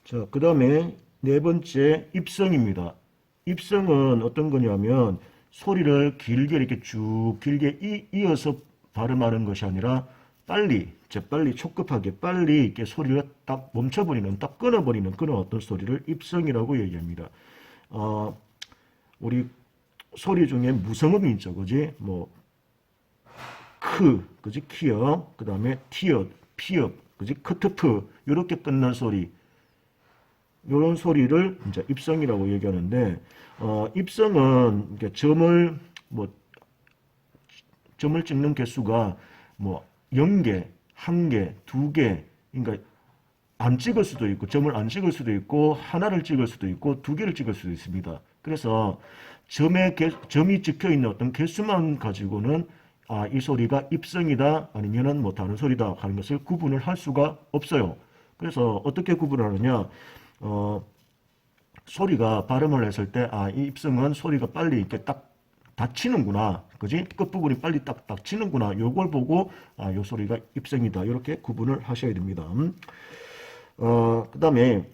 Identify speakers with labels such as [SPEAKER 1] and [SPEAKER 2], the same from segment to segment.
[SPEAKER 1] 자, 그 다음에 네 번째 입성입니다. 입성은 어떤 거냐면 소리를 길게 이렇게 쭉 길게 이어서 발음하는 것이 아니라 빨리, 재빨리, 촉급하게 빨리 이렇게 소리를 딱 멈춰버리는, 딱 끊어버리는 그런 어떤 소리를 입성이라고 얘기합니다. 어, 우리 소리 중에 무성음이 있죠, 그지? 뭐, 그지? 키읔, 그 다음에 티읕, 피읕, 그지? 크트프, 이렇게 끝난 소리. 이런 소리를 이제 입성이라고 얘기하는데, 입성은 이렇게 점을 찍는 개수가 뭐 0개, 1개, 2개, 그러니까 안 찍을 수도 있고, 점을 안 찍을 수도 있고, 하나를 찍을 수도 있고, 2개를 찍을 수도 있습니다. 그래서 점이 찍혀 있는 어떤 개수만 가지고는 이 소리가 입성이다, 아니면은 뭐 다른 소리다 하는 것을 구분을 할 수가 없어요. 그래서 어떻게 구분을 하느냐, 어, 소리가 발음을 했을 때, 이 입성은 소리가 빨리 이렇게 딱 닫히는구나. 그지? 끝부분이 빨리 딱 닫히는구나. 요걸 보고, 요 소리가 입성이다. 이렇게 구분을 하셔야 됩니다. 그 다음에,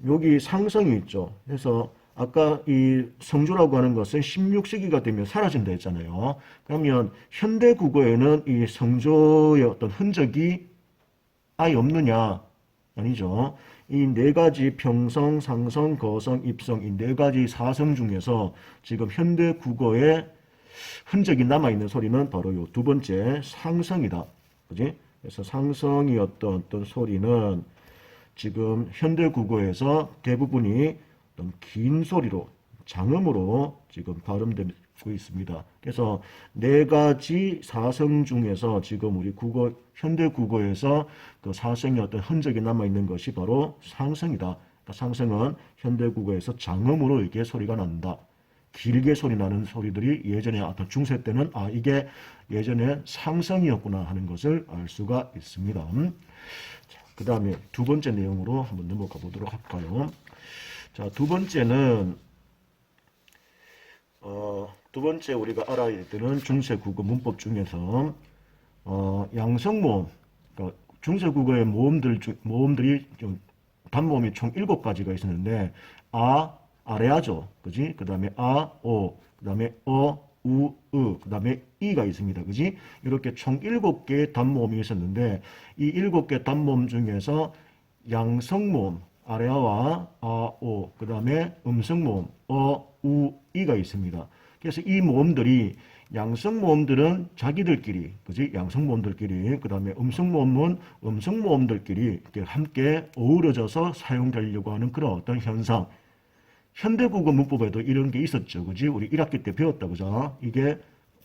[SPEAKER 1] 여기 상성이 있죠. 그래서, 아까 이 성조라고 하는 것은 16세기가 되면 사라진다 했잖아요. 그러면, 현대 국어에는 이 성조의 어떤 흔적이 아예 없느냐? 아니죠. 이 네 가지 평성, 상성, 거성, 입성 이 네 가지 사성 중에서 지금 현대 국어에 흔적이 남아있는 소리는 바로 요 두 번째 상성이다. 그지? 그래서 상성이었던 어떤 소리는 지금 현대 국어에서 대부분이 어떤 긴 소리로 장음으로 지금 발음되고 있습니다. 그래서 네 가지 사성 중에서 지금 우리 현대 국어에서 그 사성의 어떤 흔적이 남아있는 것이 바로 상성이다. 그러니까 상성은 현대 국어에서 장음으로 이렇게 소리가 난다. 길게 소리 나는 소리들이 예전에 어떤 중세 때는 이게 예전에 상성이었구나 하는 것을 알 수가 있습니다. 그 다음에 두 번째 내용으로 한번 넘어가 보도록 할까요? 자, 두 번째는 두 번째 우리가 알아야 되는 중세 국어 문법 중에서 양성모음, 그러니까 중세 국어의 모음들이 좀 단모음이 총 7가지가 있었는데 아레아죠, 그지? 그 다음에 오, 그 다음에 우, 그 다음에 이가 있습니다, 그지? 이렇게 총 7개의 단모음이 있었는데 이 7개 단모음 중에서 양성모음 아레아와 오, 그 다음에 음성모음 우, 이가 있습니다. 그래서 이 모음들이 양성 모음들은 자기들끼리, 그지? 양성 모음들끼리, 그 다음에 음성 모음은 음성 모음들끼리 이렇게 함께 어우러져서 사용되려고 하는 그런 어떤 현상. 현대국어 문법에도 이런 게 있었죠, 그지? 우리 1학기 때 배웠다, 그죠? 이게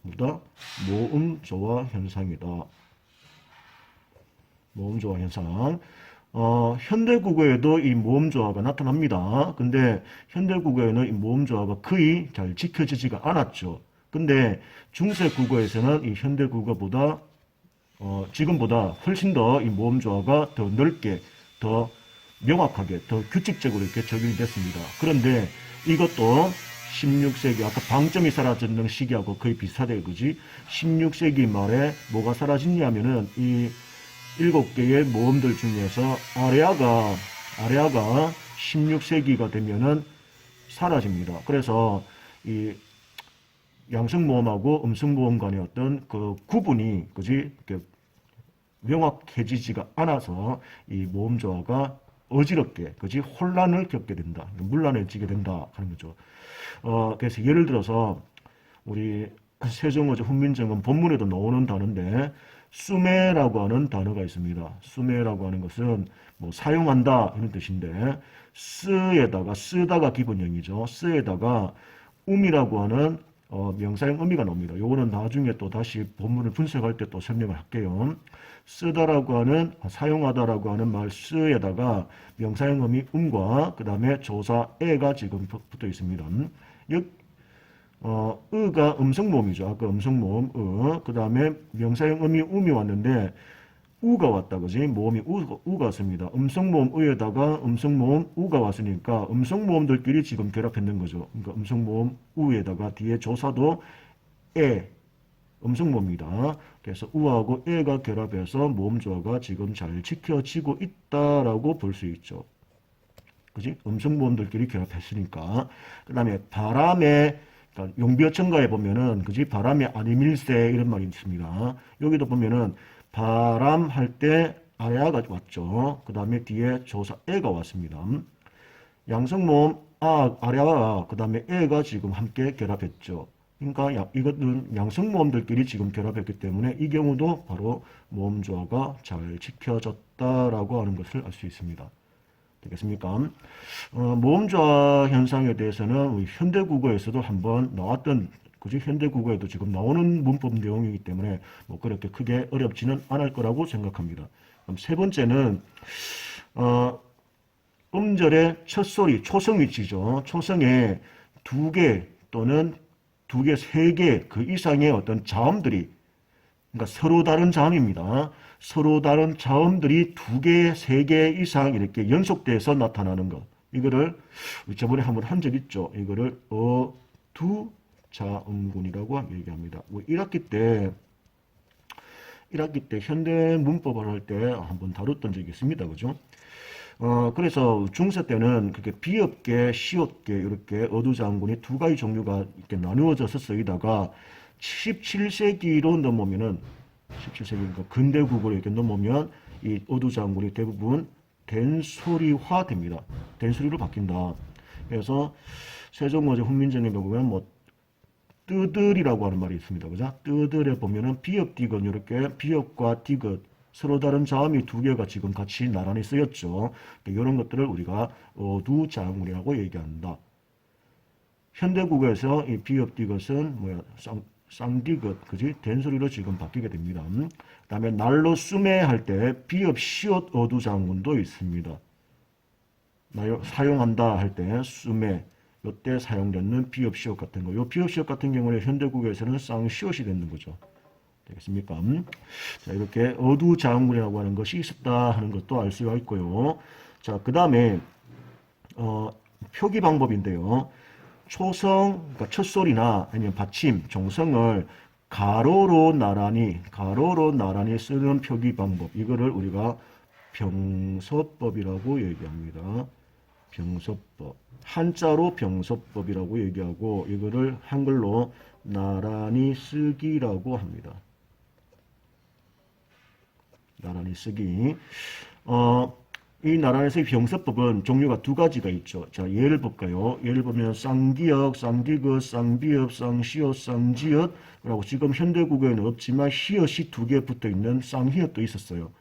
[SPEAKER 1] 뭐다? 모음 조화 현상이다. 모음 조화 현상. 현대국어에도 이 모음 조화가 나타납니다. 근데 현대국어에는 이 모음 조화가 거의 잘 지켜지지가 않았죠. 근데 중세 국어에서는 이 현대 국어보다 지금보다 훨씬 더 이 모음 조화가 더 넓게, 더 명확하게, 더 규칙적으로 이렇게 적용이 됐습니다. 그런데 이것도 16세기 아까 방점이 사라졌는 시기하고 거의 비슷하대, 그지? 16세기 말에 뭐가 사라졌냐면은 이 7개의 모음들 중에서 아레아가 16세기가 되면은 사라집니다. 그래서 이 양성모음하고 음성모음 간의 어떤 그 구분이, 그지? 명확해지지가 않아서 이 모음 조화가 어지럽게, 그지? 혼란을 겪게 된다. 문란해지게 된다 하는 거죠. 그래서 예를 들어서 우리 세종어조 훈민정음 본문에도 나오는 단어인데 수매라고 하는 단어가 있습니다. 수매라고 하는 것은 뭐 사용한다 이런 뜻인데 쓰에다가 쓰다가 기본형이죠. 쓰에다가 음이라고 하는 명사형 의미가 나옵니다. 요거는 나중에 또 다시 본문을 분석할 때 또 설명을 할게요. 쓰다라고 하는 사용하다라고 하는 말 쓰에다가 명사형 의미 음과 그 다음에 조사 에가 지금 붙어 있습니다. 의가 음성모음이죠. 아까 음성모음 그 다음에 명사형 의미 음이 왔는데 우가 왔다, 그지? 모음이 우가 왔습니다. 음성모음 의에다가 음성모음 우가 왔으니까 음성모음들끼리 지금 결합했는 거죠. 그러니까 음성모음 우에다가 뒤에 조사도 에, 음성모음이다. 그래서 우하고 에가 결합해서 모음 조화가 지금 잘 지켜지고 있다라고 볼 수 있죠. 그지? 음성모음들끼리 결합했으니까. 그 다음에 바람에, 그러니까 용비어천가에 보면은, 그지? 바람에 아니밀세 이런 말이 있습니다. 여기도 보면은 바람 할 때 아야가 왔죠. 그 다음에 뒤에 조사 에가 왔습니다. 양성모음 아랴와 그 다음에 에가 지금 함께 결합했죠. 그러니까 이것은 양성모음들끼리 지금 결합했기 때문에 이 경우도 바로 모음조화가 잘 지켜졌다라고 하는 것을 알 수 있습니다. 되겠습니까? 모음조화 현상에 대해서는 우리 현대국어에서도 한번 나왔던, 그지? 현대국어에도 지금 나오는 문법 내용이기 때문에 뭐 그렇게 크게 어렵지는 않을 거라고 생각합니다. 그럼 세 번째는 음절의 첫 소리, 초성 위치죠. 초성에 두 개 또는 두 개, 세 개 그 이상의 어떤 자음들이, 그러니까 서로 다른 자음입니다. 서로 다른 자음들이 두 개, 세 개 이상 이렇게 연속돼서 나타나는 것. 이거를 저번에 한번 한 적 있죠. 이거를 어두 자음군이라고 얘기합니다. 1학기 때 현대 문법을 할 때 한번 다뤘던 적이 있습니다. 그죠? 그래서 중세 때는 그렇게 비읍계, 시읍계 이렇게 어두장군이 두 가지 종류가 이렇게 나누어져서 쓰이다가 17세기로 넘으면은 17세기니까 근대 국어로 이렇게 넘으면 이 어두장군이 대부분 된소리화 됩니다. 된소리로 바뀐다. 그래서 세종어제 훈민정음에 보면 뭐 뜨들이라고 하는 말이 있습니다. 그죠? 뜨들에 보면은 비읍, 디귿 이렇게 비읍과 디귿 서로 다른 자음이 두 개가 지금 같이 나란히 쓰였죠. 이런 것들을 우리가 어두장군이라고 얘기한다. 현대국어에서 이 비읍, 디귿은 뭐야? 쌍디귿, 그지? 된소리로 지금 바뀌게 됩니다. 그 다음에 날로 쓰매 할 때 비읍, 시옷 어두장군도 있습니다. 사용한다 할 때 쓰매, 이때 사용되는 비읍, 시옷 같은 거. 요 비읍, 시옷 같은 경우는 현대국어에서는 쌍시옷이 되는 거죠. 되겠습니까? 자, 이렇게 어두장군이라고 하는 것이 있었다 하는 것도 알 수가 있고요. 자, 그 다음에 표기 방법인데요. 초성, 그러니까 첫 소리나 아니면 받침, 종성을 가로로 나란히 쓰는 표기 방법. 이거를 우리가 병서법이라고 얘기합니다. 병서법. 한자로 병서법이라고 얘기하고 이거를 한글로 나란히 쓰기라고 합니다. 나란히 쓰기. 이 나란히 쓰기 병서법은 종류가 두 가지가 있죠. 자, 예를 볼까요? 예를 보면 쌍기역, 쌍디귿, 쌍비읍, 쌍시옷, 쌍지읒 라고 지금 현대국어에는 없지만 히읗이 두 개 붙어 있는 쌍히읗도 있었어요.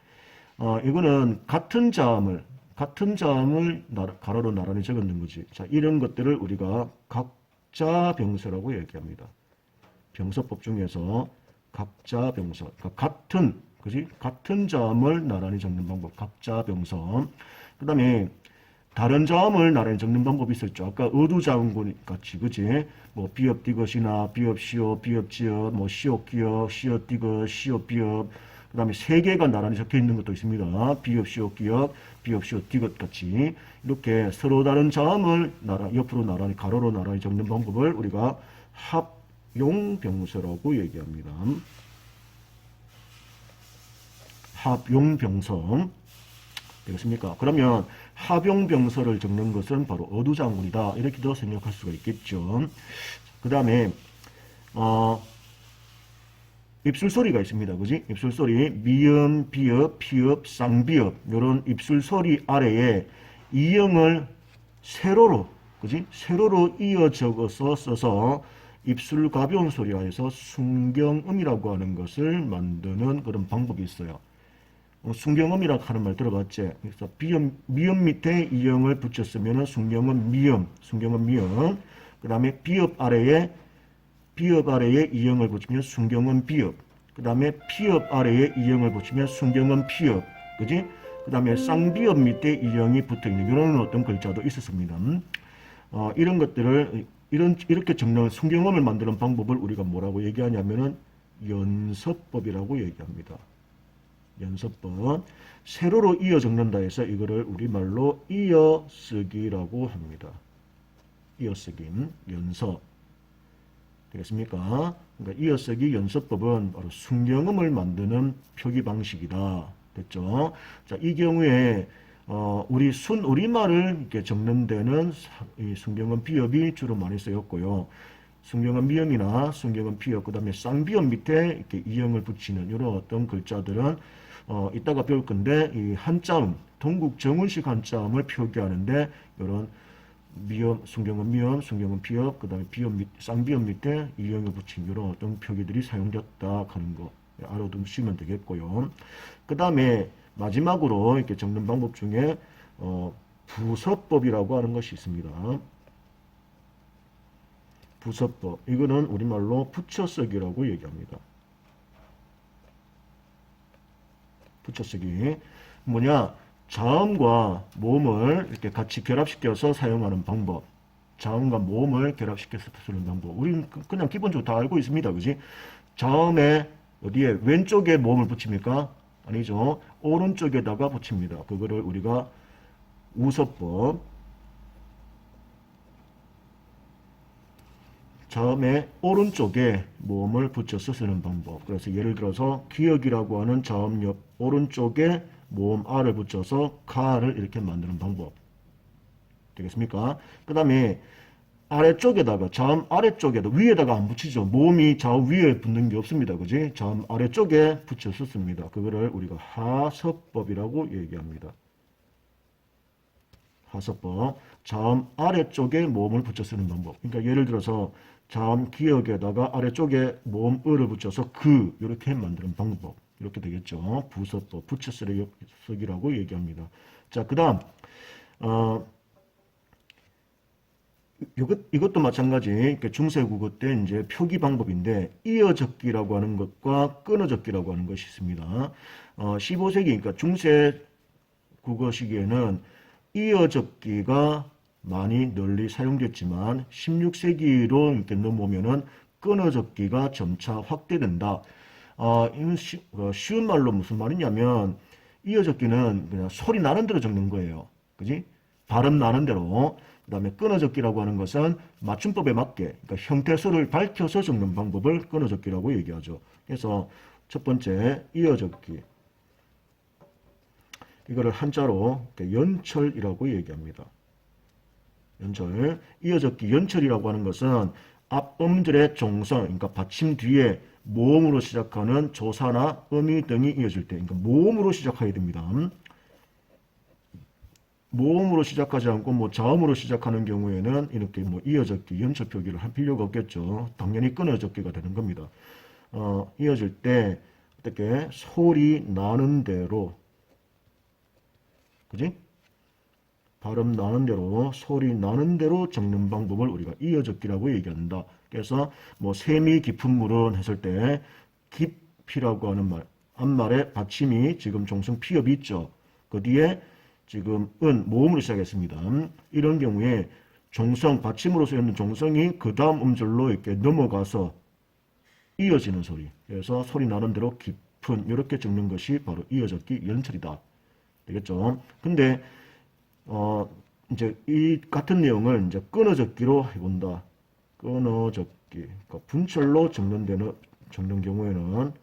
[SPEAKER 1] 이거는 같은 자음을 가로로 나란히 적었는 거지. 자, 이런 것들을 우리가 각자 병서라고 얘기합니다. 병서법 중에서 각자 병서, 그러니까 같은 자음을 나란히 적는 방법, 각자 병서. 그 다음에 다른 자음을 나란히 적는 방법이 있었죠. 아까 어두자음군 같이, 그지? 뭐 비읍 디귿이나 비읍 시옷, 비읍 지읒, 뭐 시옷 기역, 시옷 디귿, 시옷 비읍. 그 다음에 세 개가 나란히 적혀 있는 것도 있습니다. 비읍 시옷 기역, 비읍 시옷 디귿 같이 이렇게 서로 다른 자음을 옆으로 나란히 가로로 나란히 적는 방법을 우리가 합용병서라고 얘기합니다. 합용병서. 되겠습니까? 그러면 합용병서를 적는 것은 바로 어두장군이다. 이렇게도 생각할 수가 있겠죠. 그 다음에 입술소리가 있습니다. 그지? 입술소리 미음, 비읍, 피읍, 쌍비읍 이런 입술소리 아래에 이형을 세로로, 그지? 세로로 이어 적어서 써서 입술 가벼운 소리하에서 순경음이라고 하는 것을 만드는 그런 방법이 있어요. 순경음이라고 하는 말 들어봤지? 그래서 미음 밑에 이형을 붙였으면 순경음 미음. 그 다음에 비읍 아래에 이형을 붙이면 순경음 비읍. 그 다음에 피읍 아래에 이형을 붙이면 순경음 피읍. 그지? 그 다음에 쌍비읍 밑에 이형이 붙어 있는 이런 어떤 글자도 있었습니다. 이런 것들을 이렇게 적는 순경음을 만드는 방법을 우리가 뭐라고 얘기하냐면은 연서법이라고 얘기합니다. 연서법. 세로로 이어 적는다 해서 이거를 우리말로 이어쓰기라고 합니다. 이어쓰기, 연서. 되겠습니까? 그러니까 이어쓰기 연서법은 바로 순경음을 만드는 표기 방식이다. 됐죠? 자, 이 경우에 우리 순우리말을 이렇게 적는 데는 이 순경은 비읍이 주로 많이 쓰였고요. 순경은 미음이나 순경은 비읍, 그 다음에 쌍비읍 밑에 이렇게 이형을 붙이는 이런 어떤 글자들은 이따가 배울 건데 이 한자음, 동국 정운식 한자음을 표기하는데 이런 미음, 순경은 미음, 순경은 비읍, 그 다음에 비읍 쌍비읍 밑에 이형을 붙인 이런 어떤 표기들이 사용됐다 하는 거 알아두시면 되겠고요. 그 다음에 마지막으로 이렇게 적는 방법 중에 부서법이라고 하는 것이 있습니다. 부서법. 이거는 우리말로 붙여쓰기라고 얘기합니다. 붙여쓰기. 뭐냐? 자음과 모음을 이렇게 같이 결합시켜서 사용하는 방법. 자음과 모음을 결합시켜서 쓰는 방법. 우리는 그냥 기본적으로 다 알고 있습니다. 그지? 자음에 어디에 왼쪽에 모음을 붙입니까? 아니죠. 오른쪽에다가 붙입니다. 그거를 우리가 우서법. 자음의 오른쪽에 모음을 붙여서 쓰는 방법. 그래서 예를 들어서 기역이라고 하는 자음 옆 오른쪽에 모음 R을 붙여서 가를 이렇게 만드는 방법. 되겠습니까? 그 다음에 아래쪽에다가 자음 아래쪽에다 위에다가 안 붙이죠. 모음이 자음 위에 붙는 게 없습니다. 그지? 자음 아래쪽에 붙여서 씁니다. 그거를 우리가 하서법이라고 얘기합니다. 하서법. 자음 아래쪽에 모음을 붙여 쓰는 방법. 그러니까 예를 들어서 자음 기역에다가 아래쪽에 모음 을을 붙여서 그 이렇게 만드는 방법. 이렇게 되겠죠. 부서법, 붙여 쓰기라고 얘기합니다. 자, 그 다음 이것도 마찬가지 중세국어 때 이제 표기 방법인데 이어적기라고 하는 것과 끊어적기라고 하는 것이 있습니다. 15세기 그러니까 중세 국어 시기에는 이어적기가 많이 널리 사용됐지만 16세기로 이렇게 넘어오면은 끊어적기가 점차 확대된다. 이건 쉬운 말로 무슨 말이냐면 이어적기는 그냥 소리 나는 대로 적는 거예요. 그지? 발음 나는 대로. 그 다음에 끊어적기라고 하는 것은 맞춤법에 맞게 그러니까 형태소를 밝혀서 적는 방법을 끊어적기라고 얘기하죠. 그래서 첫 번째 이어적기. 이거를 한자로 연철이라고 얘기합니다. 연철. 이어적기 연철이라고 하는 것은 앞 음절의 종성, 그러니까 받침 뒤에 모음으로 시작하는 조사나 음이 등이 이어질 때, 그러니까 모음으로 시작해야 됩니다. 모음으로 시작하지 않고 뭐 자음으로 시작하는 경우에는 이렇게 뭐 이어적기, 연철 표기를 할 필요가 없겠죠. 당연히 끊어적기가 되는 겁니다. 이어질 때 어떻게 소리 나는 대로, 그지? 발음 나는 대로, 소리 나는 대로 적는 방법을 우리가 이어적기라고 얘기한다. 그래서 뭐 샘이 깊은 물은 했을 때 깊이라고 하는 말, 앞말에 받침이 지금 종성 피업이 있죠. 그 뒤에 지금 모음으로 시작했습니다. 이런 경우에 종성, 받침으로 쓰였는 종성이 그 다음 음절로 이렇게 넘어가서 이어지는 소리. 그래서 소리 나는 대로 깊은 이렇게 적는 것이 바로 이어적기 연철이다. 되겠죠? 근데 이제 이 같은 내용을 이제 끊어적기로 해본다. 끊어적기. 그러니까 분철로 적는 경우에는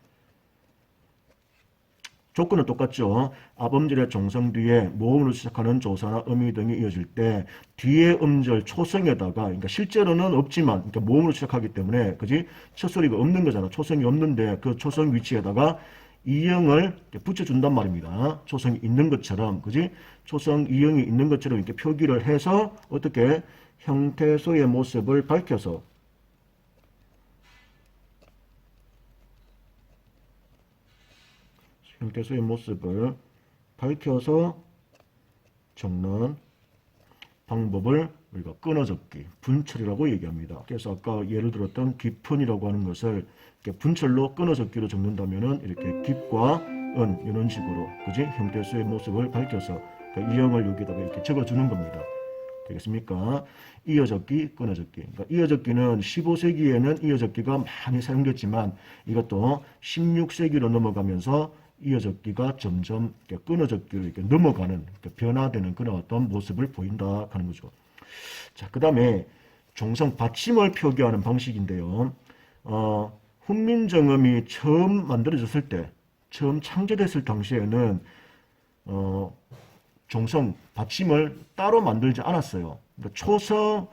[SPEAKER 1] 조건은 똑같죠. 앞음절의 종성 뒤에 모음으로 시작하는 조사나 음이 등이 이어질 때 뒤에 음절 초성에다가 그러니까 실제로는 없지만 그러니까 모음으로 시작하기 때문에 그지 첫 소리가 없는 거잖아. 초성이 없는데 그 초성 위치에다가 이형을 붙여준단 말입니다. 초성이 있는 것처럼 그지 초성 이형이 있는 것처럼 이렇게 표기를 해서 어떻게 형태소의 모습을 밝혀서 형태소의 모습을 밝혀서 적는 방법을 우리가 끊어적기, 분철이라고 얘기합니다. 그래서 아까 예를 들었던 깊은이라고 하는 것을 이렇게 분철로 끊어적기로 적는다면은 이렇게 깊과 은 이런 식으로 그지 형태소의 모습을 밝혀서 그러니까 이형을 여기다가 이렇게 적어주는 겁니다. 되겠습니까? 이어적기, 끊어적기. 그러니까 이어적기는 15세기에는 이어적기가 많이 사용됐지만 이것도 16세기로 넘어가면서 이어적기가 점점 끊어적기로 이렇게 넘어가는 변화되는 그런 어떤 모습을 보인다 하는 거죠. 자, 그 다음에 종성 받침을 표기하는 방식인데요. 훈민정음이 처음 만들어졌을 때, 처음 창제됐을 당시에는 종성, 받침을 따로 만들지 않았어요. 그러니까 초성,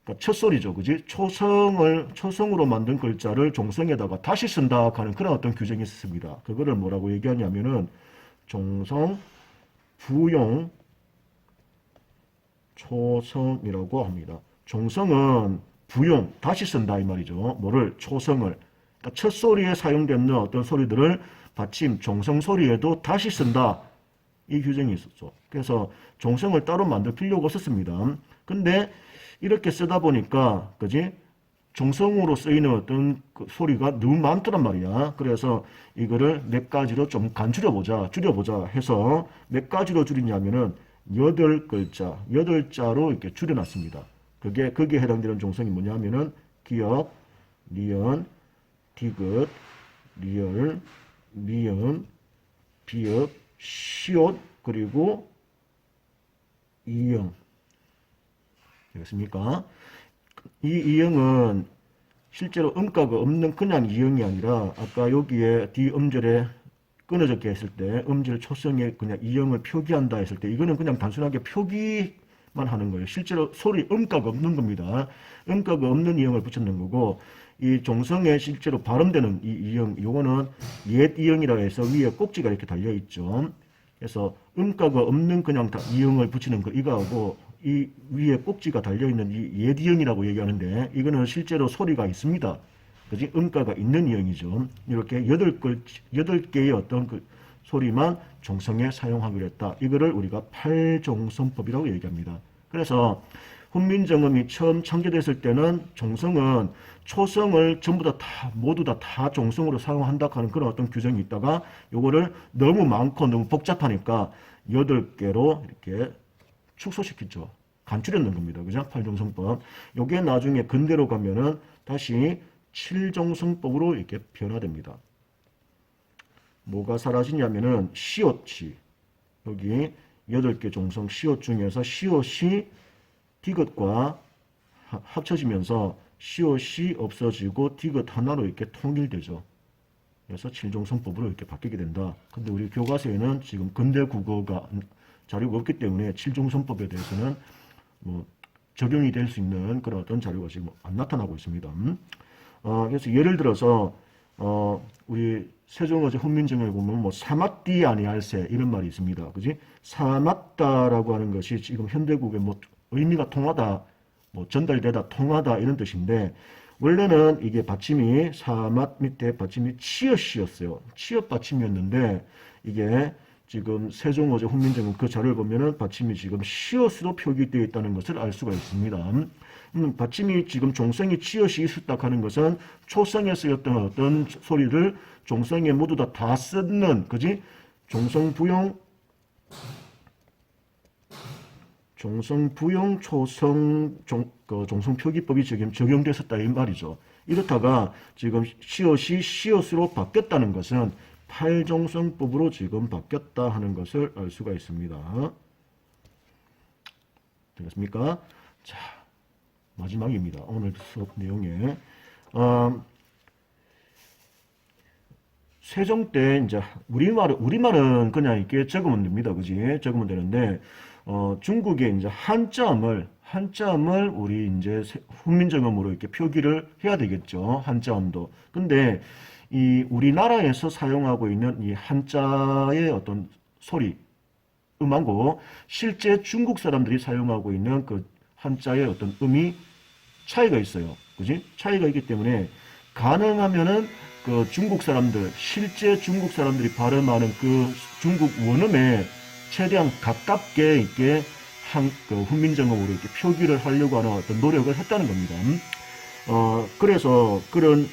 [SPEAKER 1] 그러니까 첫소리죠. 그지? 초성으로 만든 글자를 종성에다가 다시 쓴다 하는 그런 어떤 규정이 있습니다. 그거를 뭐라고 얘기하냐면은 종성, 부용, 초성이라고 합니다. 종성은 부용, 다시 쓴다 이 말이죠. 뭐를? 초성을. 그러니까 첫 소리에 사용되는 어떤 소리들을 받침, 종성 소리에도 다시 쓴다. 이 규정이 있었죠. 그래서 종성을 따로 만들 필요가 없었습니다. 근데 이렇게 쓰다 보니까, 그지? 종성으로 쓰이는 어떤 그 소리가 너무 많더란 말이야. 그래서 이거를 몇 가지로 좀 줄여보자 해서 몇 가지로 줄이냐면은 8글자, 8자로 이렇게 줄여놨습니다. 거기에 해당되는 종성이 뭐냐면은 기역, 니은, 디귿, 리을, 미음, 비읍, 시옷, 그리고 이응. 되겠습니까? 이 이응은 실제로 음가가 없는 그냥 이응이 아니라 아까 여기에 뒤음절에 끊어졌게 했을 때 음절 초성에 그냥 이응을 표기한다 했을 때 이거는 그냥 단순하게 표기만 하는 거예요. 실제로 소리 음가가 없는 겁니다. 음가가 없는 이응을 붙였는 거고 이 종성에 실제로 발음되는 이 이응 요거는 옛 이응이라 해서 위에 꼭지가 이렇게 달려 있죠. 그래서 음가가 없는 그냥 이응을 붙이는 거 이거하고 이 위에 꼭지가 달려있는 이 예디형이라고 얘기하는데 이거는 실제로 소리가 있습니다. 그지? 음가가 있는 이형이죠. 이렇게 8개의 어떤 그 소리만 종성에 사용하기로 했다. 이거를 우리가 팔종성법이라고 얘기합니다. 그래서 훈민정음이 처음 창제됐을 때는 종성은 초성을 전부 모두 다 종성으로 사용한다 하는 그런 어떤 규정이 있다가 요거를 너무 많고 너무 복잡하니까 8개로 이렇게 축소시켰죠. 간추렸는 겁니다. 그죠? 팔종성법. 요게 나중에 근대로 가면은 다시 칠종성법으로 이렇게 변화됩니다. 뭐가 사라지냐면은 시옷이 여기 8개 종성 시옷 중에서 시옷이 디귿과 합쳐지면서 시옷이 없어지고 디귿 하나로 이렇게 통일되죠. 그래서 칠종성법으로 이렇게 바뀌게 된다. 근데 우리 교과서에는 지금 근대 국어가 자료가 없기 때문에 칠종성법에 대해서는 뭐 적용이 될 수 있는 그런 어떤 자료가 지금 안 나타나고 있습니다. 그래서 예를 들어서 우리 세종어제 훈민정음에 보면 뭐 사맞디 아니할세 이런 말이 있습니다. 그지? 사맞다라고 하는 것이 지금 현대국에 뭐 의미가 통하다, 뭐 전달되다, 통하다 이런 뜻인데 원래는 이게 받침이 사맞 밑에 받침이 치엇이었어요. 치엇 받침이었는데 이게 지금 세종어제 훈민정음 그 자료를 보면은 받침이 지금 시옷으로 표기되어 있다는 것을 알 수가 있습니다. 받침이 지금 종성이 치엇이 있었다 하는 것은 초성에 쓰였던 어떤 소리를 종성에 모두 다 쓰는, 그지? 종성부용 종성표기법이 지금 적용됐었다 이 말이죠. 이렇다가 지금 시옷이 시옷으로 바뀌었다는 것은 팔종성법으로 지금 바뀌었다 하는 것을 알 수가 있습니다. 되겠습니까? 자, 마지막입니다. 오늘 수업 내용에 세종 때 이제 우리말은 그냥 이렇게 적으면 됩니다. 그지? 적으면 되는데 중국에 이제 한자음을 우리 이제 훈민정음으로 이렇게 표기를 해야 되겠죠. 한자음도. 근데 이 우리나라에서 사용하고 있는 이 한자의 어떤 소리, 음하고 실제 중국 사람들이 사용하고 있는 그 한자의 어떤 음이 차이가 있어요. 그지? 차이가 있기 때문에 가능하면은 그 실제 중국 사람들이 발음하는 그 중국 원음에 최대한 가깝게 이렇게 훈민정음으로 이렇게 표기를 하려고 하는 어떤 노력을 했다는 겁니다. 그래서 그런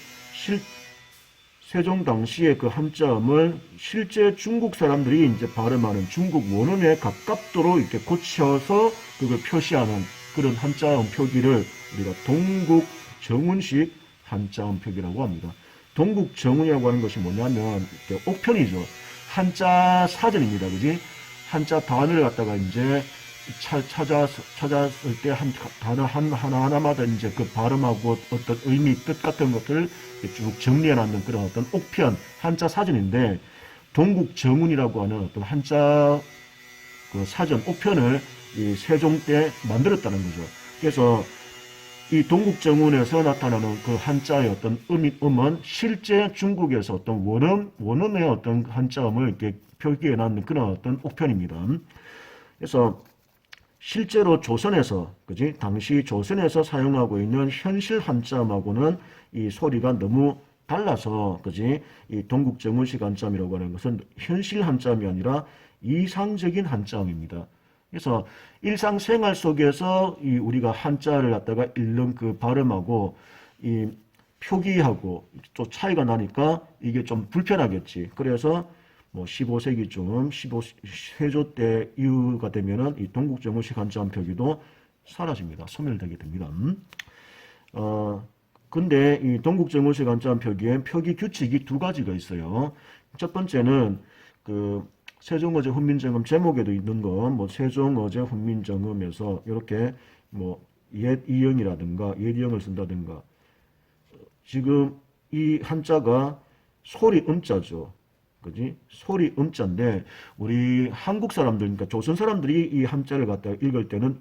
[SPEAKER 1] 세종 당시의 그 한자음을 실제 중국 사람들이 이제 발음하는 중국 원음에 가깝도록 이렇게 고쳐서 그걸 표시하는 그런 한자음 표기를 우리가 동국정운식 한자음 표기라고 합니다. 동국정운이라고 하는 것이 뭐냐면 옥편이죠. 한자 사전입니다. 그지? 한자 단어를 갖다가 이제 찾았을 때 한 단어 하나마다 이제 그 발음하고 어떤 의미, 뜻 같은 것들을 쭉 정리해 놨는 그런 어떤 옥편, 한자 사전인데, 동국정운이라고 하는 어떤 한자 그 사전 옥편을 이 세종 때 만들었다는 거죠. 그래서 이 동국정운에서 나타나는 그 한자의 어떤 음은 실제 중국에서 어떤 원음의 어떤 한자음을 이렇게 표기해 놨는 그런 어떤 옥편입니다. 그래서 실제로 조선에서, 그지? 당시 조선에서 사용하고 있는 현실 한자음하고는 이 소리가 너무 달라서, 그지? 이 동국정운식 한자음이라고 하는 것은 현실 한자음이 아니라 이상적인 한자음입니다. 그래서 일상생활 속에서 이 우리가 한자를 갖다가 읽는 그 발음하고 이 표기하고 또 차이가 나니까 이게 좀 불편하겠지. 그래서 뭐 15세기쯤 15세조 때 이후가 되면은 이 동국정운식 한자음 표기도 사라집니다. 소멸되게 됩니다. 근데 이 동국정운식 한자음 표기엔 표기 규칙이 두 가지가 있어요. 첫 번째는 그 세종어제 훈민정음 제목에도 있는 거, 뭐 세종어제 훈민정음에서 이렇게 뭐 옛 이형이라든가 옛 이형을 쓴다든가, 지금 이 한자가 소리 음자죠. 그지? 소리 음자인데 우리 한국 사람들, 그러니까 조선 사람들이 이 한자를 갖다 읽을 때는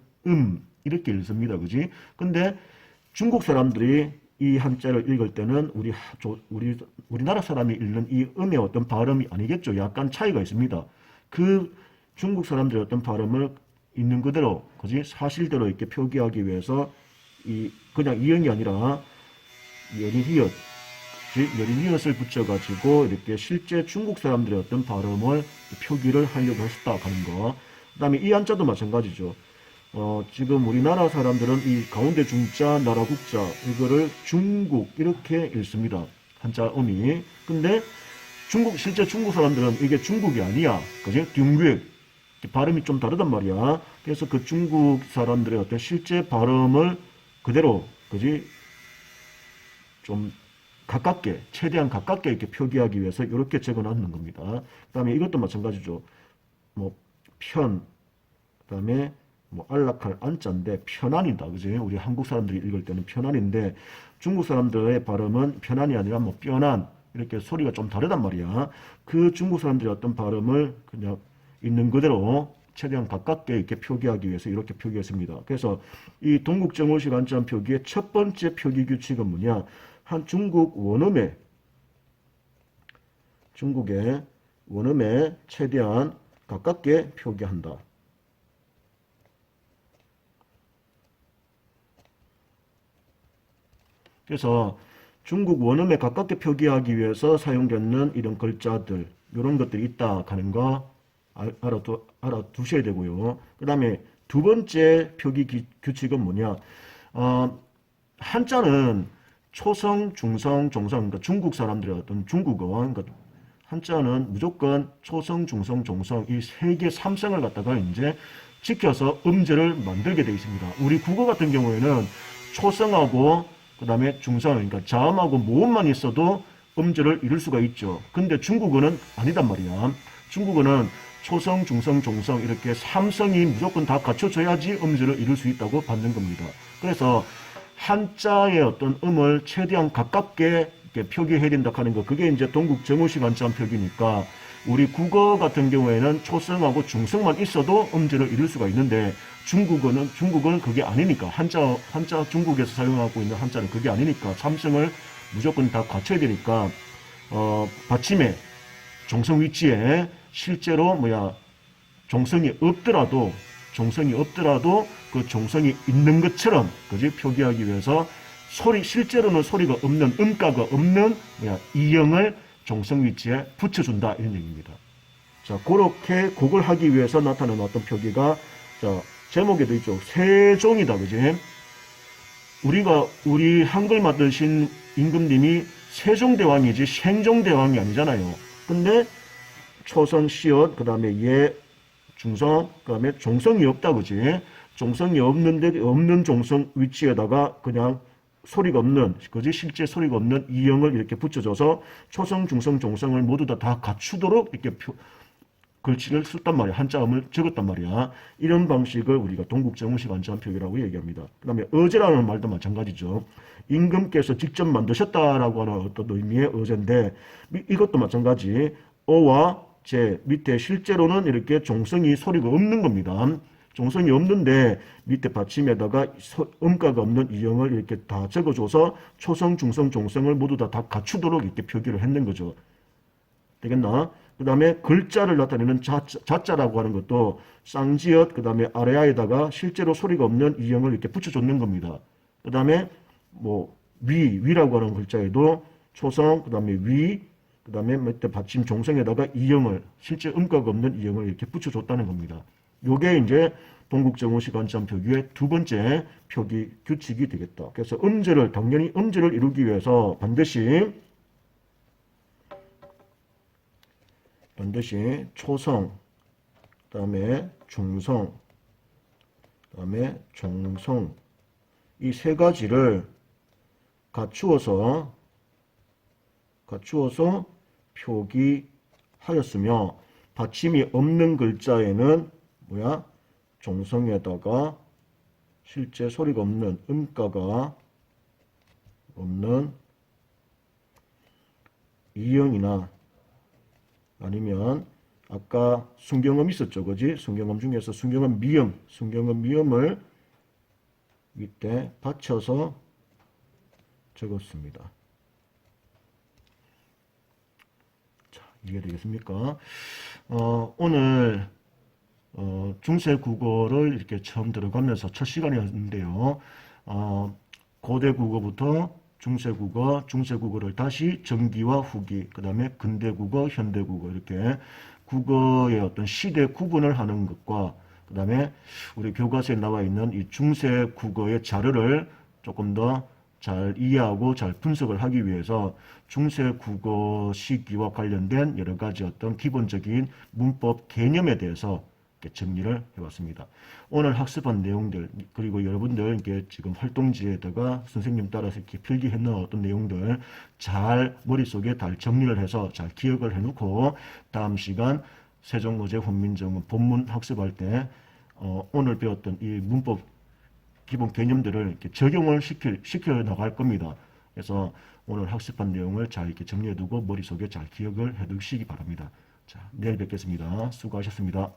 [SPEAKER 1] 이렇게 읽습니다. 그지? 근데 중국 사람들이 이 한자를 읽을 때는 우리나라 사람이 읽는 이 음의 어떤 발음이 아니겠죠. 약간 차이가 있습니다. 그 중국 사람들의 어떤 발음을 있는 그대로, 그지? 사실대로 이렇게 표기하기 위해서 그냥 이응이 아니라 여린 히읗, 여린 히읗을 붙여가지고 이렇게 실제 중국 사람들의 어떤 발음을 표기를 하려고 했다 하는 거. 그 다음에 이 한자도 마찬가지죠. 지금 우리나라 사람들은 이 가운데 중자, 나라 국자, 이거를 중국 이렇게 읽습니다. 한자 음이. 근데 실제 중국 사람들은 이게 중국이 아니야. 그지? 둥귀. 발음이 좀 다르단 말이야. 그래서 그 중국 사람들의 어떤 실제 발음을 그대로, 그지? 좀 가깝게, 최대한 가깝게 이렇게 표기하기 위해서 이렇게 적어 놨는 겁니다. 그 다음에 이것도 마찬가지죠. 뭐, 그 다음에 뭐, 안락할 안자인데 편안이다. 그지? 우리 한국 사람들이 읽을 때는 편안인데 중국 사람들의 발음은 편안이 아니라 뭐, 뼈난. 이렇게 소리가 좀 다르단 말이야. 그 중국 사람들의 어떤 발음을 그냥 있는 그대로 최대한 가깝게 이렇게 표기하기 위해서 이렇게 표기했습니다. 그래서 이 동국정운식 한자음 표기의 첫 번째 표기 규칙은 뭐냐? 중국의 원음에 최대한 가깝게 표기한다. 그래서 중국 원음에 가깝게 표기하기 위해서 사용되는 이런 글자들, 이런 것들이 있다 하는 거 알아두셔야 되고요. 그 다음에 두 번째 표기 규칙은 뭐냐? 한자는 초성, 중성, 종성, 그러니까 중국 사람들의 어떤 중국어, 그러니까 한자는 무조건 초성, 중성, 종성 이 세 개 삼성을 갖다가 이제 지켜서 음절을 만들게 되어 있습니다. 우리 국어 같은 경우에는 초성하고 그 다음에 중성, 그러니까 자음하고 모음만 있어도 음절을 이룰 수가 있죠. 근데 중국어는 아니단 말이야. 중국어는 초성, 중성, 종성 이렇게 삼성이 무조건 다 갖춰져야지 음절을 이룰 수 있다고 받는 겁니다. 그래서 한자의 어떤 음을 최대한 가깝게 이렇게 표기해야 된다 하는 거, 그게 이제 동국정운식 한자음 표기니까 우리 국어 같은 경우에는 초성하고 중성만 있어도 음절을 이룰 수가 있는데 중국어는 그게 아니니까 한자 중국에서 사용하고 있는 한자는 그게 아니니까 삼성을 무조건 다 갖춰야 되니까 받침에 종성 위치에 실제로 종성이 없더라도 그 종성이 있는 것처럼, 그지? 표기하기 위해서 실제로는 소리가 없는, 음가가 없는 이형을 종성 위치에 붙여준다 이런 얘기입니다. 자, 그걸 하기 위해서 나타나는 어떤 표기가, 자, 제목에도 있죠. 세종이다, 그지? 우리 한글 만드신 임금님이 세종대왕이지 생종대왕이 아니잖아요. 근데 초성, 시옷, 그 다음에 예, 중성, 그 다음에 종성이 없다, 그지? 종성이 없는 종성 위치에다가 그냥 소리가 없는, 그지? 실제 소리가 없는 이형을 이렇게 붙여줘서 초성, 중성, 종성을 모두 다 갖추도록 이렇게 글씨를 썼단 말이야. 한자음을 적었단 말이야. 이런 방식을 우리가 동국정운식 한자음 표기라고 얘기합니다. 그 다음에 어제라는 말도 마찬가지죠. 임금께서 직접 만드셨다라고 하는 어떤 의미의 어제인데, 이것도 마찬가지. 어와 제 밑에 실제로는 이렇게 종성이 소리가 없는 겁니다. 종성이 없는데 밑에 받침에다가 음가가 없는 이형을 이렇게 다 적어줘서 초성, 중성, 종성을 모두 다 갖추도록 이렇게 표기를 했는 거죠. 되겠나? 그 다음에 글자를 나타내는 자자라고 하는 것도 쌍지읒, 그 다음에 아래아에다가 실제로 소리가 없는 이형을 이렇게 붙여줬는 겁니다. 그 다음에 뭐 위라고 하는 글자에도 초성, 그 다음에 그 다음에 밑에 받침 종성에다가 이형을 실제 음가가 없는 이형을 이렇게 붙여줬다는 겁니다. 요게 이제 동국정오시 관점 표기의 두 번째 표기 규칙이 되겠다. 그래서 당연히 음절을 이루기 위해서 반드시 초성, 그 다음에 중성, 그 다음에 종성 이 세 가지를 갖추어서 표기하였으며 받침이 없는 글자에는 종성에다가 실제 소리가 없는 음가가 없는 이형이나 아니면 아까 순경음 있었죠, 그지? 순경음 중에서 순경음 미음을 밑에 받쳐서 적었습니다. 자, 이해되겠습니까? 오늘 중세 국어를 이렇게 처음 들어가면서 첫 시간이었는데요. 고대 국어부터 중세 국어를 다시 전기와 후기, 그 다음에 근대 국어, 현대 국어 이렇게 국어의 어떤 시대 구분을 하는 것과 그 다음에 우리 교과서에 나와 있는 이 중세 국어의 자료를 조금 더 잘 이해하고 잘 분석을 하기 위해서 중세 국어 시기와 관련된 여러 가지 어떤 기본적인 문법 개념에 대해서 정리를 해봤습니다. 오늘 학습한 내용들 그리고 여러분들 이렇게 지금 활동지에다가 선생님 따라서 이렇게 필기해 놓은 어떤 내용들 잘 머릿속에 잘 정리를 해서 잘 기억을 해놓고 다음 시간 세종어제 훈민정음 본문 학습할 때 오늘 배웠던 이 문법 기본 개념들을 이렇게 적용을 시켜 나갈 겁니다. 그래서 오늘 학습한 내용을 잘 이렇게 정리해 두고 머릿속에 잘 기억을 해 두시기 바랍니다. 자, 내일 뵙겠습니다. 수고하셨습니다.